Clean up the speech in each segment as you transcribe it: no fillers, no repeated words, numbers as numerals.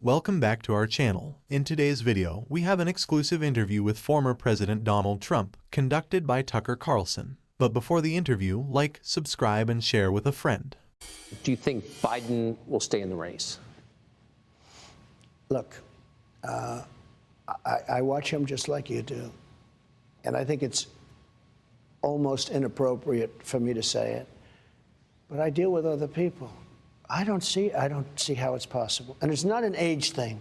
Welcome back to our channel. In today's video, we have an exclusive interview with former President Donald Trump, conducted by Tucker Carlson. But before the interview, like, subscribe, and share with a friend. Do you think Biden will stay in the race? Look, I watch him just like you do, and I think it's almost inappropriate for me to say it, but I deal with other people. I don't see how it's possible. And it's not an age thing.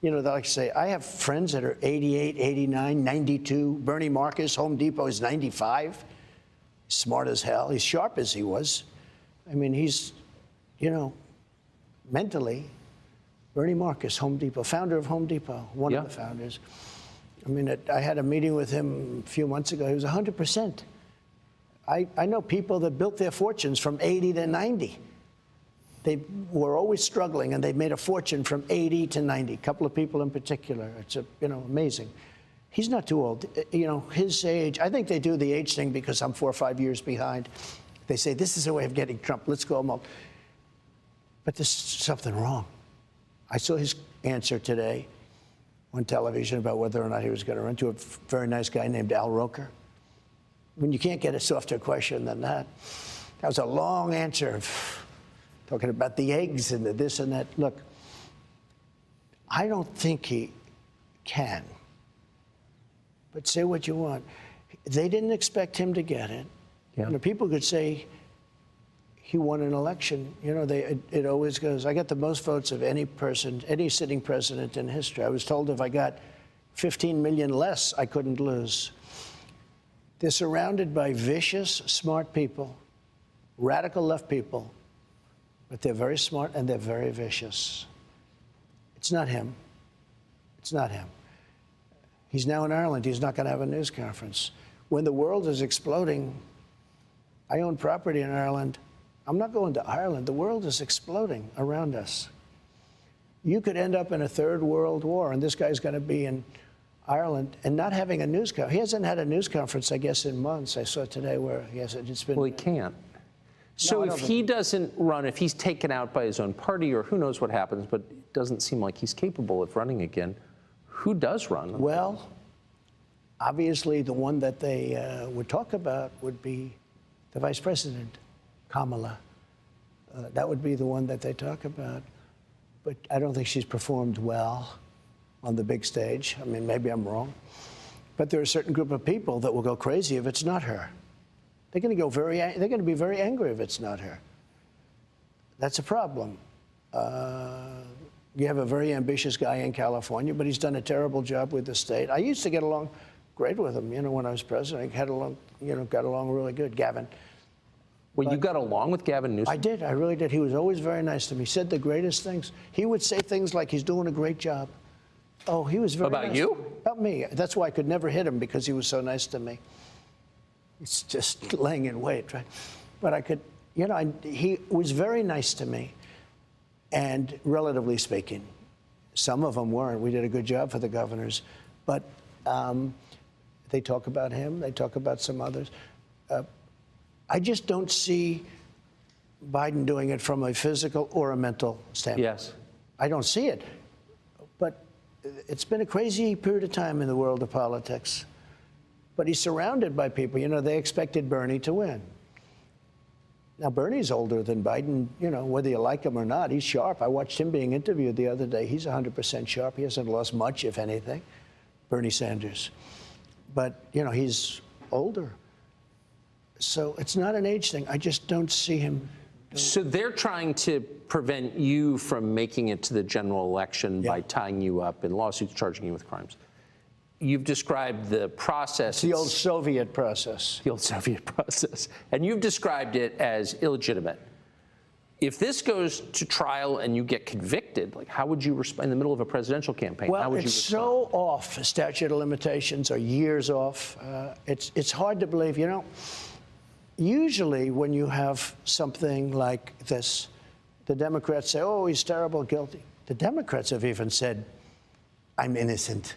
You know, like I say, I have friends that are 88, 89, 92. Bernie Marcus, Home Depot, is 95. He's smart as hell. He's sharp as he was. I mean, he's, you know, mentally, Bernie Marcus, Home Depot, founder of Home Depot, one of the founders. I mean, I had a meeting with him a few months ago. He was 100%. I know people that built their fortunes from 80 to 90. They were always struggling, and they made a fortune from 80 to 90. A couple of people in particular. It's amazing. He's not too old. You know, his age. I think they do the age thing because I'm 4 or 5 years behind. They say this is a way of getting Trump. Let's go him up. But there's something wrong. I saw his answer today on television about whether or not he was going to run to a very nice guy named Al Roker. When you can't get a softer question than that. That was a long answer. Talking about the eggs and the this and that. Look, I don't think he can. But say what you want. They didn't expect him to get it. Yeah. You know, people could say he won an election. You know, it always goes, I got the most votes of any person, any sitting president in history. I was told if I got 15 million less, I couldn't lose. They're surrounded by vicious, smart people, radical left people. But they're very smart and they're very vicious. It's not him. It's not him. He's now in Ireland. He's not going to have a news conference. When the world is exploding, I own property in Ireland. I'm not going to Ireland. The world is exploding around us. You could end up in a third world war, and this guy's going to be in Ireland and not having a news conference. He hasn't had a news conference, I guess, in months. I saw today where he hasn't. It's been. Well, he can't. So if he doesn't run, if he's taken out by his own party, or who knows what happens, but it doesn't seem like he's capable of running again, who does run? Well, obviously the one that they would talk about would be the vice president, Kamala. That would be the one that they talk about. But I don't think she's performed well on the big stage. I mean, maybe I'm wrong. But there are a certain group of people that will go crazy if it's not her. They're going to be very angry if it's not her. That's a problem. You have a very ambitious guy in California, but he's done a terrible job with the state. I used to get along great with him, you know, when I was president. I got along really good, Gavin. Well, you got along with Gavin Newsom? I did. I really did. He was always very nice to me. He said the greatest things. He would say things like he's doing a great job. Oh, he was very nice. About you? About me. That's why I could never hit him, because he was so nice to me. It's just laying in wait, right? But I could, you know, he was very nice to me. And relatively speaking, some of them weren't. We did a good job for the governors. But they talk about him. They talk about some others. I just don't see Biden doing it from a physical or a mental standpoint. Yes. I don't see it. But it's been a crazy period of time in the world of politics. But he's surrounded by people. You know, they expected Bernie to win. Now, Bernie's older than Biden, you know, whether you like him or not. He's sharp. I watched him being interviewed the other day. He's 100% sharp. He hasn't lost much, if anything, Bernie Sanders. But, you know, he's older. So it's not an age thing. I just don't see him. So they're trying to prevent you from making it to the general election by tying you up in lawsuits, charging you with crimes. You've described the process. The old Soviet process. The old Soviet process. And you've described it as illegitimate. If this goes to trial and you get convicted, like, how would you respond in the middle of a presidential campaign? Well, how would it's you respond? so off. Statute of limitations are years off. It's hard to believe. You know, usually when you have something like this, the Democrats say, oh, he's terrible, guilty. The Democrats have even said, I'm innocent.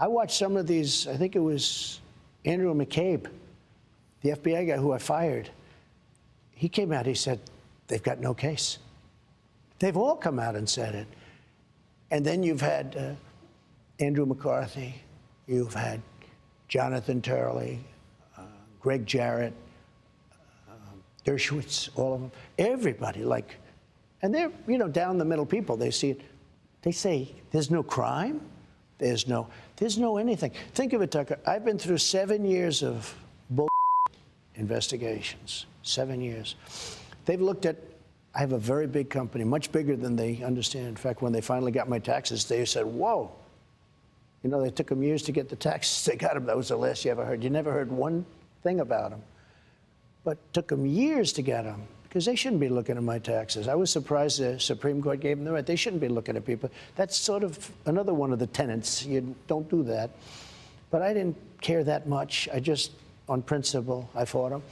I watched some of these. I think it was Andrew McCabe, the FBI guy who I fired. He came out, he said, they've got no case. They've all come out and said it. And then you've had Andrew McCarthy, you've had Jonathan Turley, Greg Jarrett, Dershowitz, all of them, everybody, like, and they're, you know, down the middle people. They see it, they say, there's no crime, there's no anything. Think of it, Tucker, I've been through 7 years of bull investigations, 7 years. They've looked at, I have a very big company, much bigger than they understand. In fact, when they finally got my taxes, they said, whoa. You know, they took them years to get the taxes. They got them. That was the last you ever heard. You never heard one thing about them. But it took them years to get them because they shouldn't be looking at my taxes. I was surprised the Supreme Court gave them the right. They shouldn't be looking at people. That's sort of another one of the tenets. You don't do that. But I didn't care that much. I just, on principle, I fought them.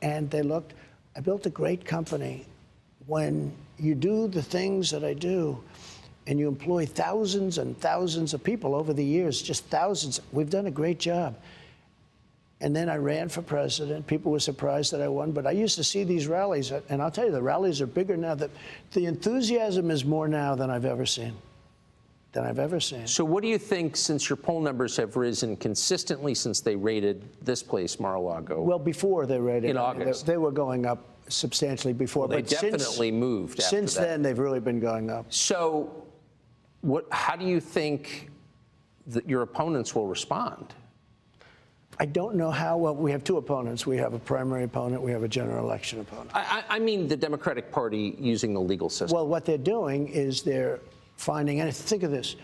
And they looked. I built a great company. When you do the things that I do, and you employ thousands and thousands of people over the years, just thousands, we've done a great job. And then I ran for president. People were surprised that I won, but I used to see these rallies, and I'll tell you, the rallies are bigger now. The enthusiasm is more now than I've ever seen. So what do you think, since your poll numbers have risen consistently since they raided this place, Mar-a-Lago? Well, before they raided. In August. They were going up substantially before. Well, they definitely moved after Since then, they've really been going up. So how do you think that your opponents will respond? I don't know how well. We have two opponents. We have a primary opponent. We have a general election opponent. I mean the Democratic Party using the legal system. Well, what they're doing is they're finding, and think of this,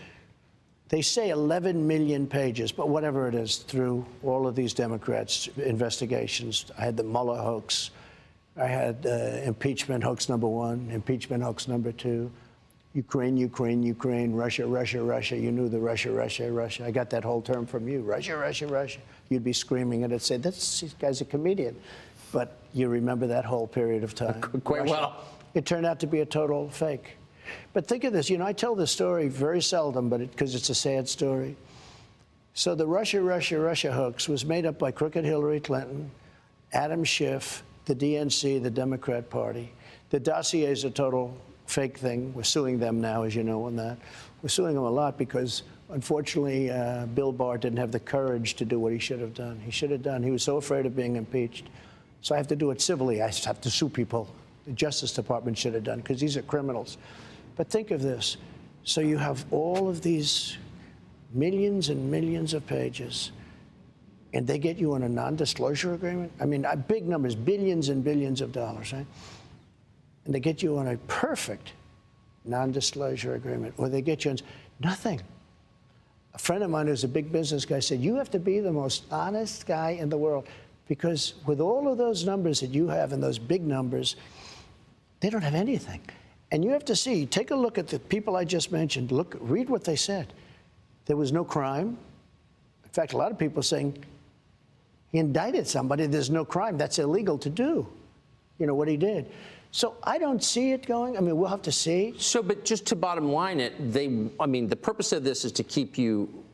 they say 11 million pages, but whatever it is, through all of these Democrats' investigations. I had the Mueller hoax. I had impeachment hoax number 1, impeachment hoax number 2. Ukraine, Russia. You knew the Russia. I got that whole term from you, Russia. You'd be screaming and it'd say, this guy's a comedian. But you remember that whole period of time. Quite well. It turned out to be a total fake. But think of this, you know, I tell this story very seldom, but because it's a sad story. So the Russia hoax was made up by crooked Hillary Clinton, Adam Schiff, the DNC, the Democrat Party. The dossier is a total fake thing. We're suing them now, as you know, on that. We're suing them a lot because, unfortunately, Bill Barr didn't have the courage to do what he should have done. He was so afraid of being impeached. So I have to do it civilly. I have to sue people. The Justice Department should have done, because these are criminals. But think of this. So you have all of these millions and millions of pages, and they get you on a non-disclosure agreement? I mean, big numbers, billions and billions of dollars, right? And they get you on a perfect non-disclosure agreement, or they get you on nothing. A friend of mine who's a big business guy said, you have to be the most honest guy in the world, because with all of those numbers that you have and those big numbers, they don't have anything. And you have to see, take a look at the people I just mentioned. Read what they said. There was no crime. In fact, a lot of people are saying he indicted somebody. There's no crime. That's illegal to do, you know, what he did. So I don't see it going. I mean, we'll have to see. So, but just to bottom line it, I mean, the purpose of this is to keep you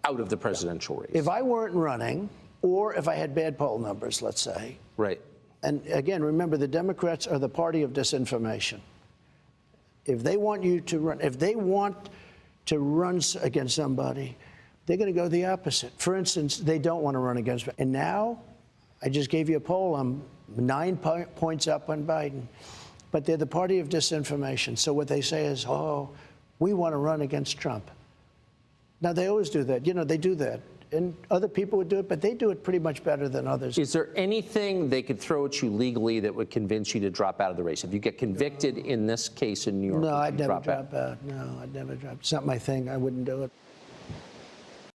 out of the presidential race. If I weren't running, or if I had bad poll numbers, let's say. Right. And again, remember, the Democrats are the party of disinformation. If they want you to run, if they want to run against somebody, they're going to go the opposite. For instance, they don't want to run against me. And now, I just gave you a poll. I'm 9 points up on Biden. But they're the party of disinformation. So what they say is, oh, we want to run against Trump. Now, they always do that. You know, they do that. And other people would do it, but they do it pretty much better than others. Is there anything they could throw at you legally that would convince you to drop out of the race? If you get convicted in this case in New York, no, I'd never drop out. No, I'd never drop. It's not my thing. I wouldn't do it.